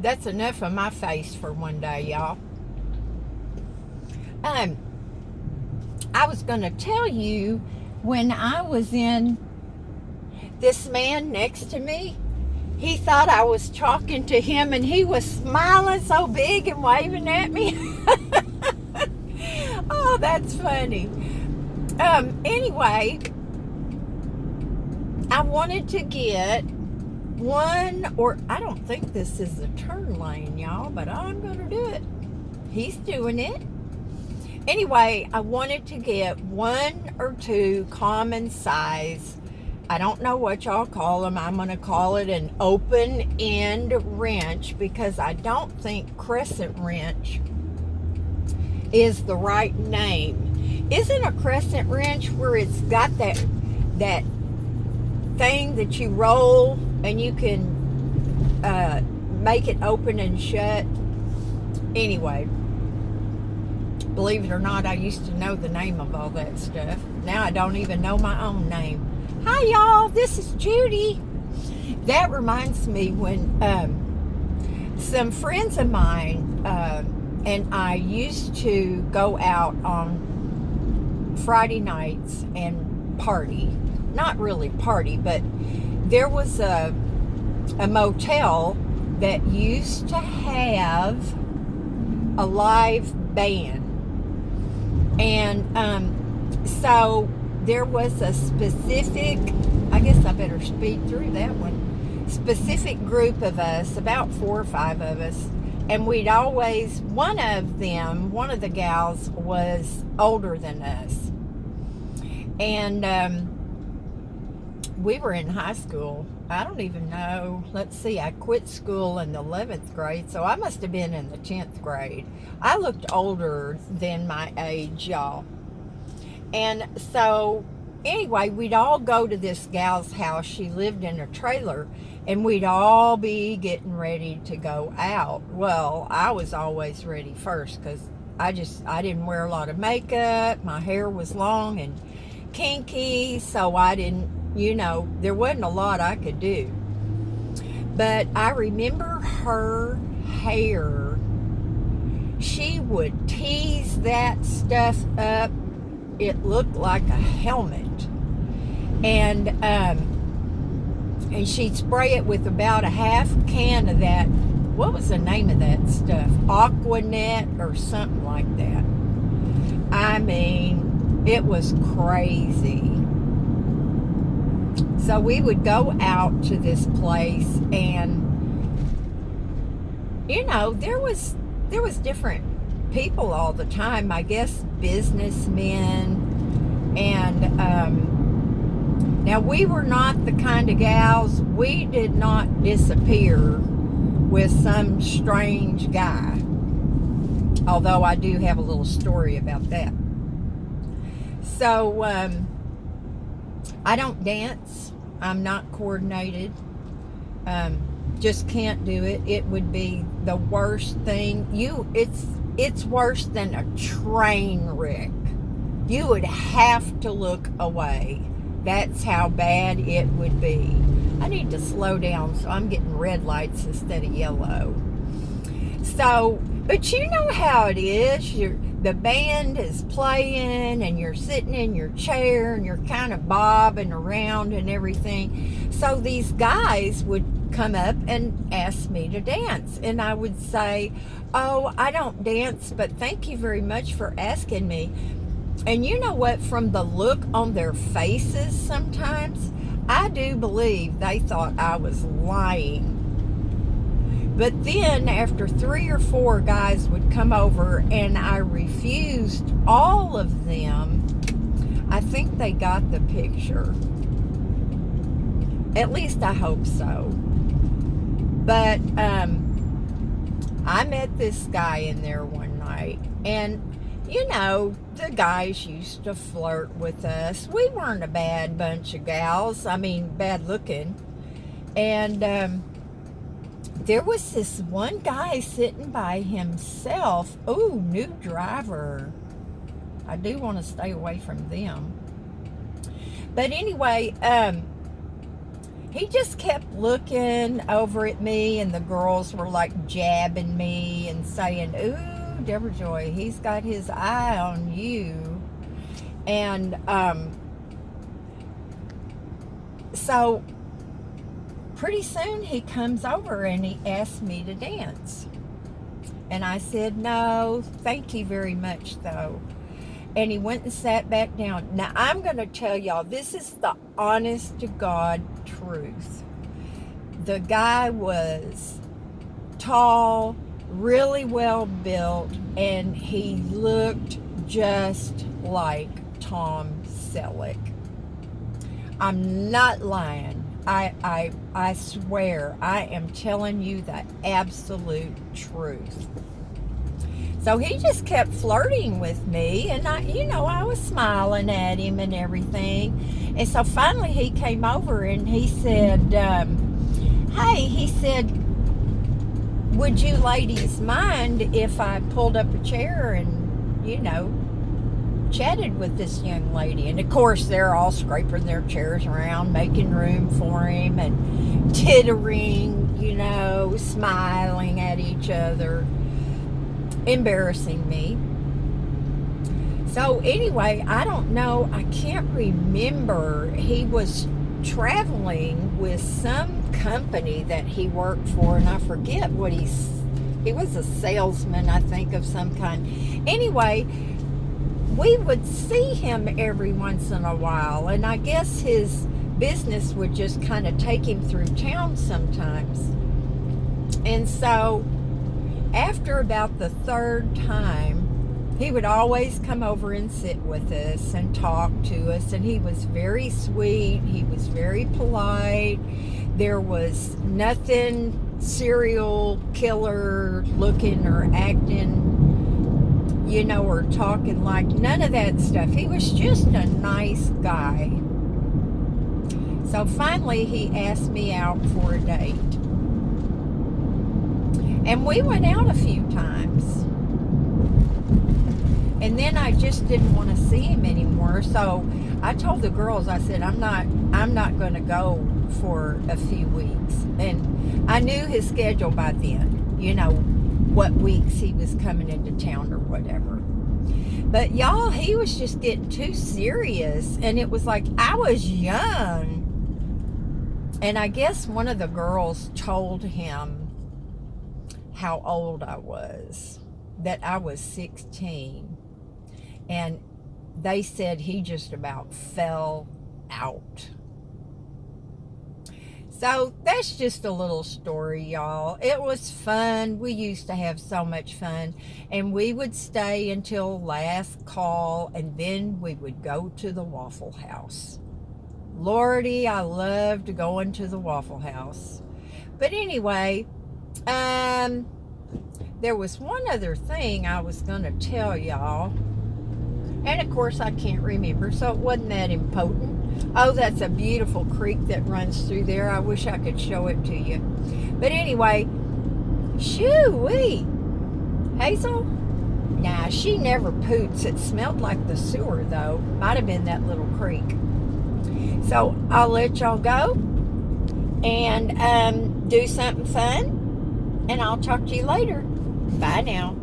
that's enough of my face for one day, y'all. I was going to tell you when I was in, this man next to me, he thought I was talking to him, and he was smiling so big and waving at me. Oh, that's funny. Anyway, I wanted to get one, or I don't think this is a turn lane, y'all, but I'm going to do it. He's doing it. Anyway, I wanted to get one or two common size, I don't know what y'all call them. I'm going to call it an open end wrench, because I don't think crescent wrench is the right name. Isn't a crescent wrench where it's got that thing that you roll and you can make it open and shut? Anyway, believe it or not, I used to know the name of all that stuff. Now I don't even know my own name. Hi, y'all. This is Judy. That reminds me when some friends of mine and I used to go out on Friday nights and party. Not really party, but there was a motel that used to have a live band. And so there was a specific, I guess I better speed through that one, specific group of us, about 4 or 5 of us, and we'd always, one of the gals was older than us, and we were in high school. I don't even know, let's see, I quit school in the 11th grade, so I must have been in the 10th grade. I looked older than my age, y'all. And so, anyway, we'd all go to this gal's house. She lived in a trailer, and we'd all be getting ready to go out. Well, I was always ready first, because I didn't wear a lot of makeup. My hair was long and kinky, so I didn't, there wasn't a lot I could do. But I remember her hair. She would tease that stuff up. It looked like a helmet, and she'd spray it with about a half can of that. What was the name of that stuff? Aquanet or something like that. I mean, it was crazy. So we would go out to this place, and there was different people all the time. I guess businessmen, and now we were not the kind of gals. We did not disappear with some strange guy, although I do have a little story about that. So I don't dance. I'm not coordinated. Just can't do it. It would be the worst thing. It's worse than a train wreck. You would have to look away. That's how bad it would be. I need to slow down, so I'm getting red lights instead of yellow. So, but you know how it is. The band is playing, and you're sitting in your chair, and you're kind of bobbing around and everything. So these guys would come up and ask me to dance, and I would say, "Oh, I don't dance, but thank you very much for asking me." And you know what? From the look on their faces sometimes, I do believe they thought I was lying. But then after 3 or 4 guys would come over and I refused all of them, I think they got the picture. At least I hope so. But I met this guy in there one night, and the guys used to flirt with us. We weren't a bad bunch of gals. I mean, bad looking. And there was this one guy sitting by himself. Ooh, new driver. I do want to stay away from them. But anyway, he just kept looking over at me, and the girls were like jabbing me and saying, "Ooh, Debrajoy, he's got his eye on you." And so pretty soon he comes over and he asked me to dance. And I said, "No, thank you very much, though." And he went and sat back down. Now, I'm going to tell y'all, this is the honest to God truth. The guy was tall, really well built, and he looked just like Tom Selleck. I'm not lying. I swear, I am telling you the absolute truth. So he just kept flirting with me, and I was smiling at him and everything. And so finally he came over and he said, "Hey," he said, "would you ladies mind if I pulled up a chair and, chatted with this young lady?" And of course they're all scraping their chairs around, making room for him and tittering, smiling at each other, embarrassing me. So anyway, I don't know, I can't remember. He was traveling with some company that he worked for, and I forget what he was a salesman, I think, of some kind. Anyway, we would see him every once in a while, and I guess his business would just kind of take him through town sometimes. And so after about the third time, he would always come over and sit with us and talk to us, and he was very sweet, he was very polite. There was nothing serial killer looking or acting, or talking like, none of that stuff. He was just a nice guy. So finally he asked me out for a date. And we went out a few times. And then I just didn't want to see him anymore. So I told the girls, I said, I'm not going to go for a few weeks. And I knew his schedule by then, what weeks he was coming into town or whatever. But y'all, he was just getting too serious. And it was like, I was young. And I guess one of the girls told him how old I was, that I was 16. And they said he just about fell out. So that's just a little story, y'all. It was fun. We used to have so much fun. And we would stay until last call, and then we would go to the Waffle House. Lordy, I loved going to the Waffle House. But anyway, there was one other thing I was going to tell y'all. And of course I can't remember, so it wasn't that important. Oh, that's a beautiful creek that runs through there. I wish I could show it to you. But anyway, shoo-wee. Hazel? Nah, she never poots. It smelled like the sewer, though. Might have been that little creek. So I'll let y'all go and do something fun. And I'll talk to you later. Bye now.